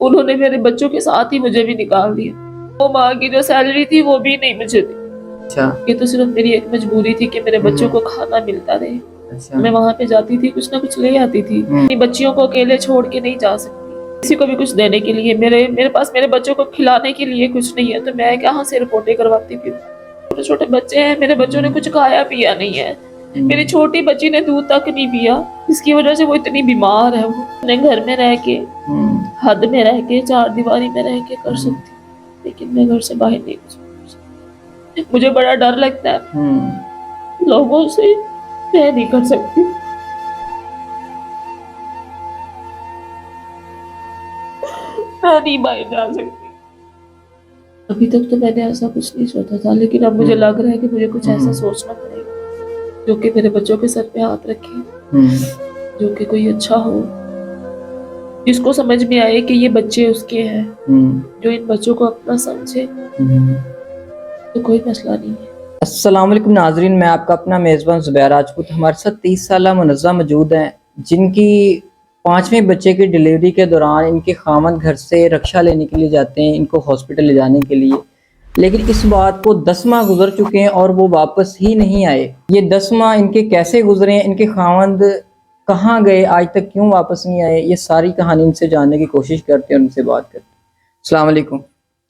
उन्होंने मेरे बच्चों के साथ ही मुझे भी निकाल दिया। वो माँ की जो सैलरी थी वो भी नहीं मुझे दी। अच्छा। ये तो सिर्फ मेरी एक मजबूरी थी कि मेरे बच्चों को खाना मिलता रहे। अच्छा। मैं वहां पे जाती थी, कुछ ना कुछ ले आती थी। अपनी बच्चियों को अकेले छोड़ के नहीं जा सकती, किसी को भी कुछ देने के लिए। मेरे मेरे पास मेरे बच्चों को खिलाने के लिए कुछ नहीं है, तो मैं कहाँ से रिपोर्टें करवाती थी। छोटे छोटे बच्चे हैं, मेरे बच्चों ने कुछ खाया पिया नहीं है। मेरी छोटी बच्ची ने दूध तक नहीं पिया, जिसकी वजह से वो इतनी बीमार है। वो अपने घर में रह के, हद में रह के, चार दीवारी में रह के कर सकती, लेकिन मैं घर से बाहर नहीं कर सकती। मुझे बड़ा डर लगता है लोगों से, मैं नहीं कर सकती। मैं नहीं बाहर जा सकती। अभी तक तो मैंने ऐसा कुछ नहीं सोचा था, लेकिन अब मुझे लग रहा है कि मुझे कुछ ऐसा सोचना पड़ेगा जो कि मेरे बच्चों के सर पे हाथ रखे, जो कि कोई अच्छा हो, जिसको समझ में आए कि ये बच्चे उसके हैं, जो इन बच्चों को अपना समझे, तो कोई मसला नहीं है। अस्सलाम वालेकुम नाजरीन, मैं आपका अपना मेज़बान ज़ुबैर राजपूत। हमारे साथ 30 साला मुनज़्ज़म मौजूद हैं, जिनकी 5वें बच्चे की डिलीवरी के दौरान इनके खामन घर से रक्षा लेने के लिए जाते हैं, इनको हॉस्पिटल ले जाने के लिए। लेकिन इस बात को 10 माह गुजर चुके हैं और वो वापस ही नहीं आए। ये 10 माह इनके कैसे गुजरे हैं, इनके खामंद कहाँ गए, आज तक क्यों वापस नहीं आए, ये सारी कहानी इनसे जानने की कोशिश करते हैं, उनसे बात करते हैं। अस्सलाम वालेकुम।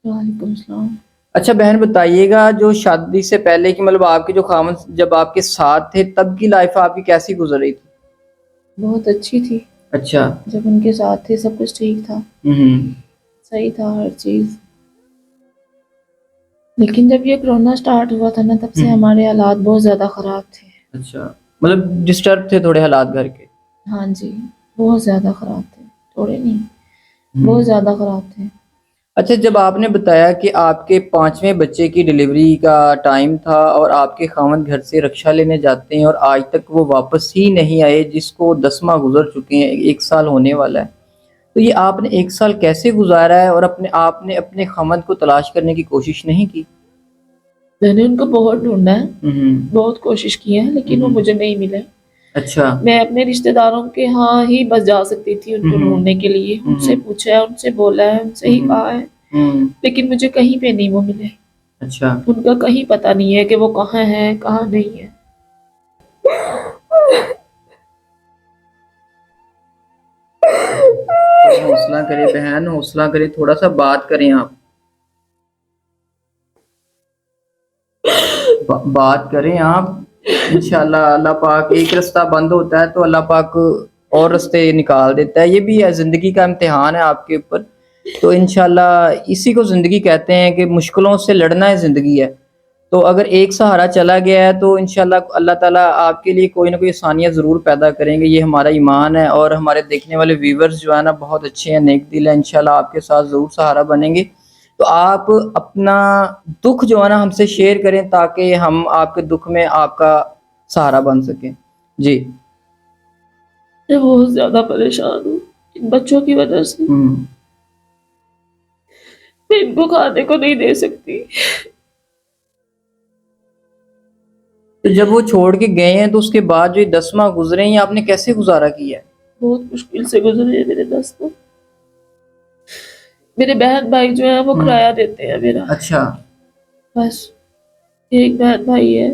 वालेकुम सलाम। अच्छा बहन, बताइएगा जो शादी से पहले की मतलब आपके जो खामन जब आपके साथ थे तब की लाइफ आपकी कैसी गुजर रही थी? बहुत अच्छी थी। अच्छा। जब उनके साथ थे सब कुछ ठीक था, सही था हर चीज। लेकिन जब ये कोरोना स्टार्ट हुआ था ना, तब से हमारे हालात बहुत ज्यादा खराब थे। अच्छा, मतलब डिस्टर्ब थे थोड़े हालात घर के? हाँ जी, बहुत ज्यादा खराब थे, थोड़े नहीं, बहुत ज्यादा खराब थे। अच्छा, जब आपने बताया कि आपके 5वें बच्चे की डिलीवरी का टाइम था और आपके खामद घर से रक्षा लेने जाते हैं और आज तक वो वापस ही नहीं आए, जिसको 10 माह गुजर चुके हैं, 1 साल होने वाला है, तो ये आपने 1 साल कैसे गुजारा है और आपने अपने खामद को तलाश करने की कोशिश नहीं की? मैंने उनको बहुत ढूंढा है, बहुत कोशिश की है, लेकिन वो मुझे नहीं मिले। अच्छा। मैं अपने रिश्तेदारों के यहाँ ही बस जा सकती थी उनको ढूंढने के लिए। उनसे पूछा है, उनसे बोला है, उनसे ही कहा है, लेकिन मुझे कहीं पे नहीं वो मिले। अच्छा। उनका कहीं पता नहीं है कि वो कहाँ है, कहाँ नहीं है। हौसला करें बहन, हौसला करें, थोड़ा सा बात करें आप, बात करें आप। इंशाल्लाह अल्लाह पाक, एक रास्ता बंद होता है तो अल्लाह पाक और रास्ते निकाल देता है। ये भी है, जिंदगी का इम्तिहान है आपके ऊपर। तो इंशाल्लाह इसी को जिंदगी कहते हैं कि मुश्किलों से लड़ना है जिंदगी है। तो अगर एक सहारा चला गया है तो इंशाल्लाह अल्लाह ताला आपके लिए कोई ना कोई आसानियाँ ज़रूर पैदा करेंगे। ये हमारा ईमान है और हमारे देखने वाले व्यूवर्स जो है ना बहुत अच्छे हैं, नेक दिल है, इंशाल्लाह आपके साथ ज़रूर सहारा बनेंगे। तो आप अपना दुख जो है ना हमसे शेयर करें ताकि हम आपके दुख में आपका सहारा बन सकें। जी। मैं बहुत ज्यादा परेशान हूँ इन बच्चों की वजह से। मैं इनको खाने को नहीं दे सकती। तो जब वो छोड़ के गए हैं तो उसके बाद जो 10 माह गुजरे हैं, ये आपने कैसे गुजारा किया है? बहुत मुश्किल से गुजरे हैं मेरे 10 साल। मेरे बहन भाई जो है वो किराया देते हैं मेरा। अच्छा। बस एक बहन भाई है,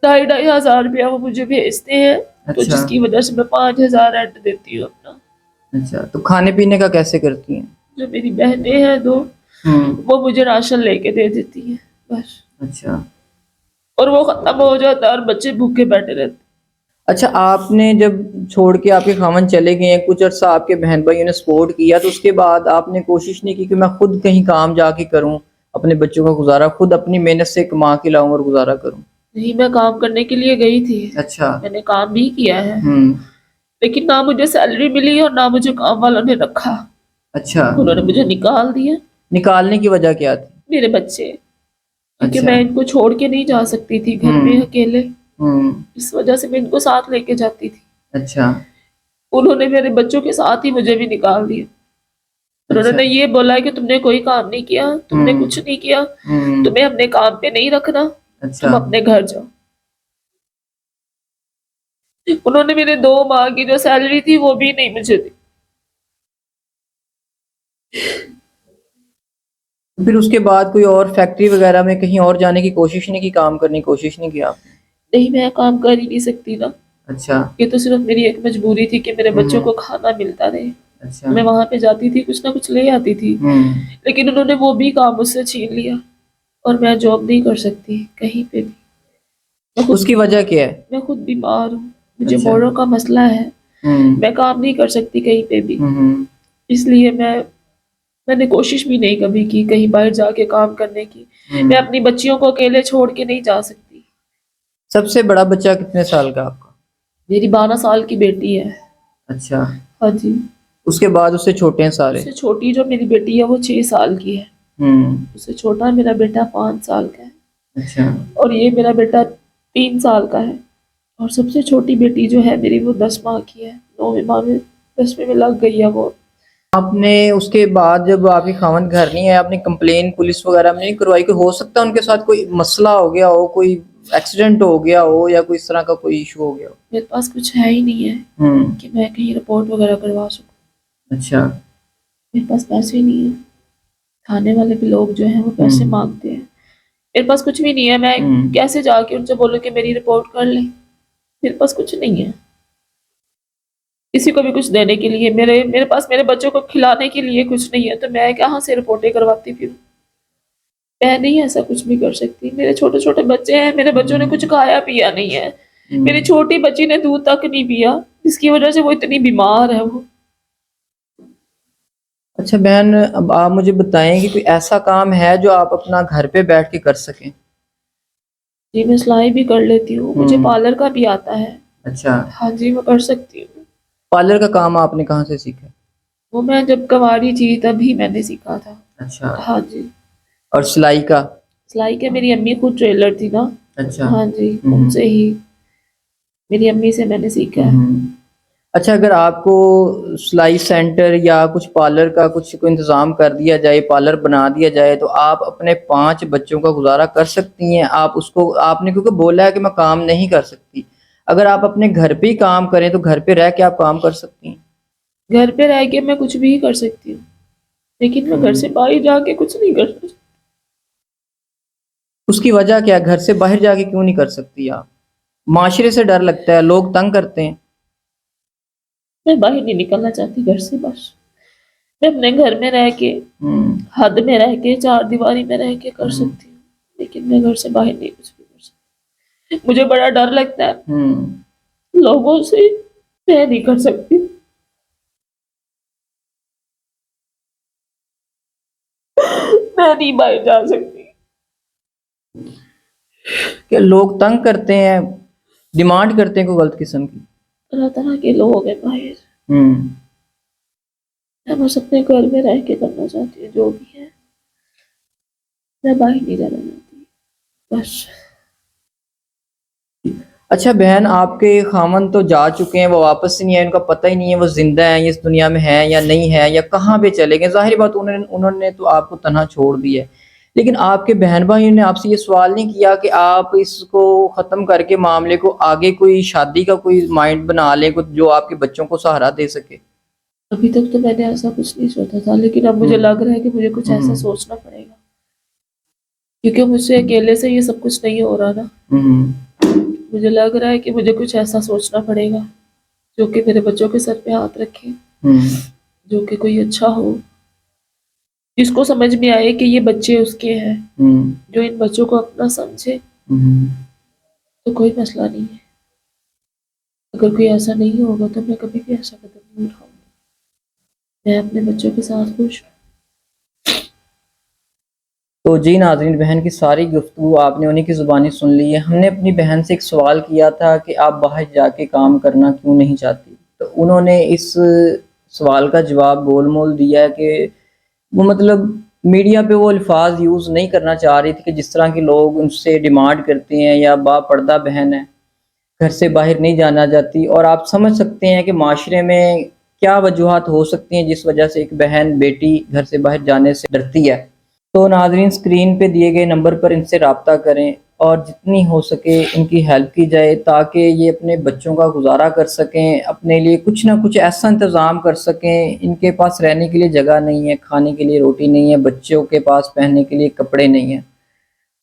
2,500 रुपया वो मुझे भेजते हैं। तो अच्छा। जिसकी वजह से मैं 5,000 रेंट देती हूँ अपना। अच्छा, तो खाने पीने का कैसे करती हैं? जो मेरी बहनें हैं दो, वो मुझे राशन लेके दे देती है बस। अच्छा। और वो खत्म हो जाता है और बच्चे भूखे बैठे रहते। अच्छा, आपने जब छोड़ के आपके खामन चले गए हैं, कुछ अर्सा आपके बहन भाइयों ने सपोर्ट किया, तो उसके बाद आपने कोशिश नहीं की कि मैं खुद कहीं काम जाके करूं, अपने बच्चों का गुजारा खुद अपनी मेहनत से कमा के लाऊं और गुजारा करूं? नहीं, मैं काम करने के लिए गई थी। अच्छा। मैंने काम भी किया है, लेकिन ना मुझे सैलरी मिली और ना मुझे काम वालों ने रखा। अच्छा। उन्होंने मुझे निकाल दिया। निकालने की वजह क्या थी? मेरे बच्चे, क्योंकि अच्छा। मैं इनको छोड़ के नहीं जा सकती थी घर में अकेले। इस वजह से मैं इनको साथ लेके जाती थी। अच्छा। उन्होंने मेरे बच्चों के साथ ही मुझे भी निकाल दिया। उन्होंने ये बोला कि तुमने कोई काम नहीं किया, तुमने कुछ नहीं किया, तुम्हें अपने काम पे नहीं रखना, तुम अपने घर जाओ। उन्होंने मेरे 2 माह की जो सैलरी थी वो भी नहीं मुझे दी। फिर उसके बाद कोई और फैक्ट्री वगैरह में कहीं और जाने की कोशिश नहीं की, काम करने की कोशिश नहीं की आपने? नहीं, मैं काम कर ही नहीं सकती ना। अच्छा। ये तो सिर्फ मेरी एक मजबूरी थी कि मेरे बच्चों को खाना मिलता रहे। अच्छा। मैं वहां पे जाती थी, कुछ ना कुछ ले आती थी, लेकिन उन्होंने वो भी काम मुझसे छीन लिया और मैं जॉब नहीं कर सकती कहीं पे भी। उसकी वजह क्या है? मैं खुद बीमार हूँ, मुझे अच्छा। मोड़ों का मसला है, मैं काम नहीं कर सकती कहीं पे भी। इसलिए मैंने कोशिश भी नहीं कभी की कहीं बाहर जाके काम करने की। मैं अपनी बच्चियों को अकेले छोड़ के नहीं जा सकती। सबसे बड़ा बच्चा कितने साल का आपका? मेरी 12 साल की बेटी है। अच्छा। हाँ जी। उसके बाद उससे छोटे हैं सारे? उससे छोटी जो मेरी बेटी है वो 6 साल की है। उससे छोटा मेरा बेटा 5 साल का है। अच्छा। और ये मेरा बेटा 3 साल का है। और सबसे छोटी बेटी जो है मेरी वो 10 माह की है, 9वीं माह में 10वीं में लग गई है वो। आपने उसके बाद जब आपके खावंद घर नहीं है, आपने कंप्लेन पुलिस वगैरह में नहीं करवाई? कि हो सकता है उनके साथ कोई मसला हो गया हो, कोई एक्सीडेंट हो गया हो या कोई इस तरह का कोई इशू हो गया हो? मेरे पास कुछ है ही नहीं है कि मैं कहीं रिपोर्ट वगैरह करवा सकूं। अच्छा। मेरे पास पैसे ही नहीं है। थाने वाले भी लोग जो हैं वो पैसे मांगते हैं। मेरे पास कुछ भी नहीं है। मैं कैसे जाके उनसे बोलूं कि मेरी रिपोर्ट कर ले? मेरे पास कुछ नहीं है किसी को भी कुछ देने के लिए। मेरे पास मेरे बच्चों को खिलाने के लिए कुछ नहीं है, तो मैं कहाँ से रिपोर्टें करवाती फिरूं? मैं नहीं ऐसा कुछ भी कर सकती। मेरे छोटे छोटे बच्चे हैं, मेरे बच्चों ने कुछ खाया पिया नहीं है। मेरी छोटी बच्ची ने दूध तक नहीं पिया, जिसकी वजह से वो इतनी बीमार है वो। अच्छा बहन, अब आप मुझे बताएं कि कोई ऐसा काम है जो आप अपना घर पे बैठ के कर सकें? जी, मैं सिलाई भी कर लेती हूँ, मुझे पार्लर का भी आता है। अच्छा। हाँ जी, मैं कर सकती हूँ। पार्लर का काम आपने कहाँ से सीखा? वो मैं जब कवारी थी तभी मैंने सीखा था। अच्छा। हाँ जी। और सिलाई का? सिलाई के मेरी अम्मी खुद ट्रेलर थी ना। अच्छा। हाँ जी, उनसे ही, मेरी अम्मी से मैंने सीखा है। अच्छा, अगर आपको सिलाई सेंटर या कुछ पार्लर का कुछ को इंतज़ाम कर दिया जाए, पार्लर बना दिया जाए, तो आप अपने 5 बच्चों का गुजारा कर सकती हैं? आप उसको, आपने क्योंकि बोला है कि मैं काम नहीं कर सकती, अगर आप अपने घर पे ही काम करें तो घर पे रह के आप काम कर सकती हैं? घर पे रह के मैं कुछ भी कर सकती हूँ, लेकिन मैं घर से बाहर जाके कुछ नहीं कर सकती। उसकी वजह क्या है? घर से बाहर जाके क्यों नहीं कर सकती आप? माशरे से डर लगता है, लोग तंग करते हैं? मैं बाहर नहीं निकलना चाहती घर से। बस मैं अपने घर में रह के, हद में रह के, चार दीवारी में रह के कर सकती हूँ, लेकिन मैं घर से बाहर नहीं कुछ भी कर सकती। मुझे बड़ा डर लगता है लोगों से, मैं नहीं कर सकती। मैं नहीं बाहर जा सकती। कि लोग तंग करते हैं, डिमांड करते हैं कोई गलत किस्म की? तरह तरह के लोग हैं बाहर। हम्म मैं बस अपने घर में रह के करना चाहती हूँ जो भी है। मैं बाहर नहीं जाना चाहती बस। अच्छा बहन, आपके खामन तो जा चुके हैं, वो वापस नहीं आए, उनका पता ही नहीं है वो जिंदा है इस दुनिया में है या नहीं है, या कहाँ पे चले गए? जाहिर बात, उन्होंने तो आपको तन्हा छोड़ दिया है, लेकिन आपके बहन भाइयों ने आपसे ये सवाल नहीं किया कि आप इसको ख़त्म करके मामले को आगे कोई शादी का कोई माइंड बना लें, कुछ जो आपके बच्चों को सहारा दे सके? अभी तक तो मैंने ऐसा कुछ नहीं सोचा था, लेकिन अब मुझे लग रहा है कि मुझे कुछ ऐसा सोचना पड़ेगा, क्योंकि मुझसे अकेले से ये सब कुछ नहीं हो रहा ना। मुझे लग रहा है कि मुझे कुछ ऐसा सोचना पड़ेगा जो कि मेरे बच्चों के सर पे हाथ रखे, जो कि कोई अच्छा हो, जिसको समझ में आए कि ये बच्चे उसके हैं, जो इन बच्चों को अपना समझे। तो कोई मसला नहीं है। अगर कोई ऐसा नहीं होगा तो मैं कभी भी ऐसा कदम नहीं उठाऊंगी। मैं अपने बच्चों के साथ खुश हूँ। तो जी नाज़रीन, बहन की सारी गुफ्तगू आपने उन्हीं की ज़ुबानी सुन ली है। हमने अपनी बहन से एक सवाल किया था कि आप बाहर जाके काम करना क्यों नहीं चाहती, तो उन्होंने इस सवाल का जवाब गोल मोल दिया है कि वो मतलब मीडिया पे वो अल्फाज यूज़ नहीं करना चाह रही थी कि जिस तरह के लोग उनसे डिमांड करते हैं, या बापर्दा बहन है, घर से बाहर नहीं जाना चाहती। और आप समझ सकते हैं कि माशरे में क्या वजूहात हो सकती हैं जिस वजह से एक बहन बेटी घर से बाहर जाने से डरती है। तो नाज़रीन, स्क्रीन पे दिए गए नंबर पर इनसे रब्ता करें और जितनी हो सके इनकी हेल्प की जाए ताकि ये अपने बच्चों का गुजारा कर सकें, अपने लिए कुछ ना कुछ ऐसा इंतज़ाम कर सकें। इनके पास रहने के लिए जगह नहीं है, खाने के लिए रोटी नहीं है, बच्चों के पास पहनने के लिए कपड़े नहीं हैं।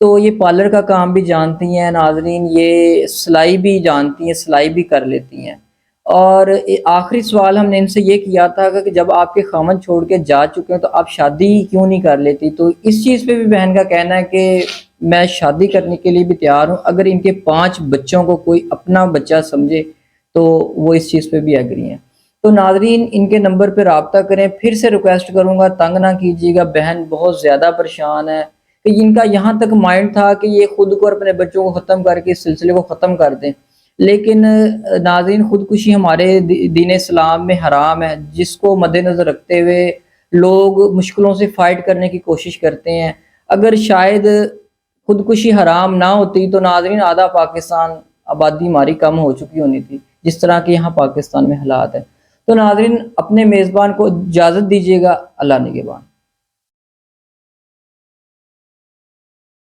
तो ये पार्लर का काम भी जानती हैं नाज़रीन, ये सिलाई भी जानती हैं, सिलाई भी कर लेती हैं। और आखिरी सवाल हमने इनसे ये किया था कि जब आपके खामन छोड़ के जा चुके हैं तो आप शादी क्यों नहीं कर लेती? तो इस चीज़ पे भी बहन का कहना है कि मैं शादी करने के लिए भी तैयार हूँ, अगर इनके 5 बच्चों को कोई अपना बच्चा समझे तो वो इस चीज़ पे भी एग्री हैं। तो नाज़रीन इनके नंबर पे रब्ता करें, फिर से रिक्वेस्ट करूँगा तंग ना कीजिएगा, बहन बहुत ज़्यादा परेशान है कि इनका यहाँ तक माइंड था कि ये खुद को और अपने बच्चों को ख़त्म करके इस सिलसिले को ख़त्म कर दें। लेकिन नाज़रीन खुदकुशी हमारे दीन इस्लाम में हराम है, जिसको मद्देनज़र रखते हुए लोग मुश्किलों से फ़ाइट करने की कोशिश करते हैं। अगर शायद खुदकुशी हराम ना होती तो नाज़रीन आधा पाकिस्तान आबादी हमारी कम हो चुकी होनी थी, जिस तरह के यहाँ पाकिस्तान में हालात है। तो नाज़रीन अपने मेज़बान को इजाज़त दीजिएगा। अल्लाह निगहबान।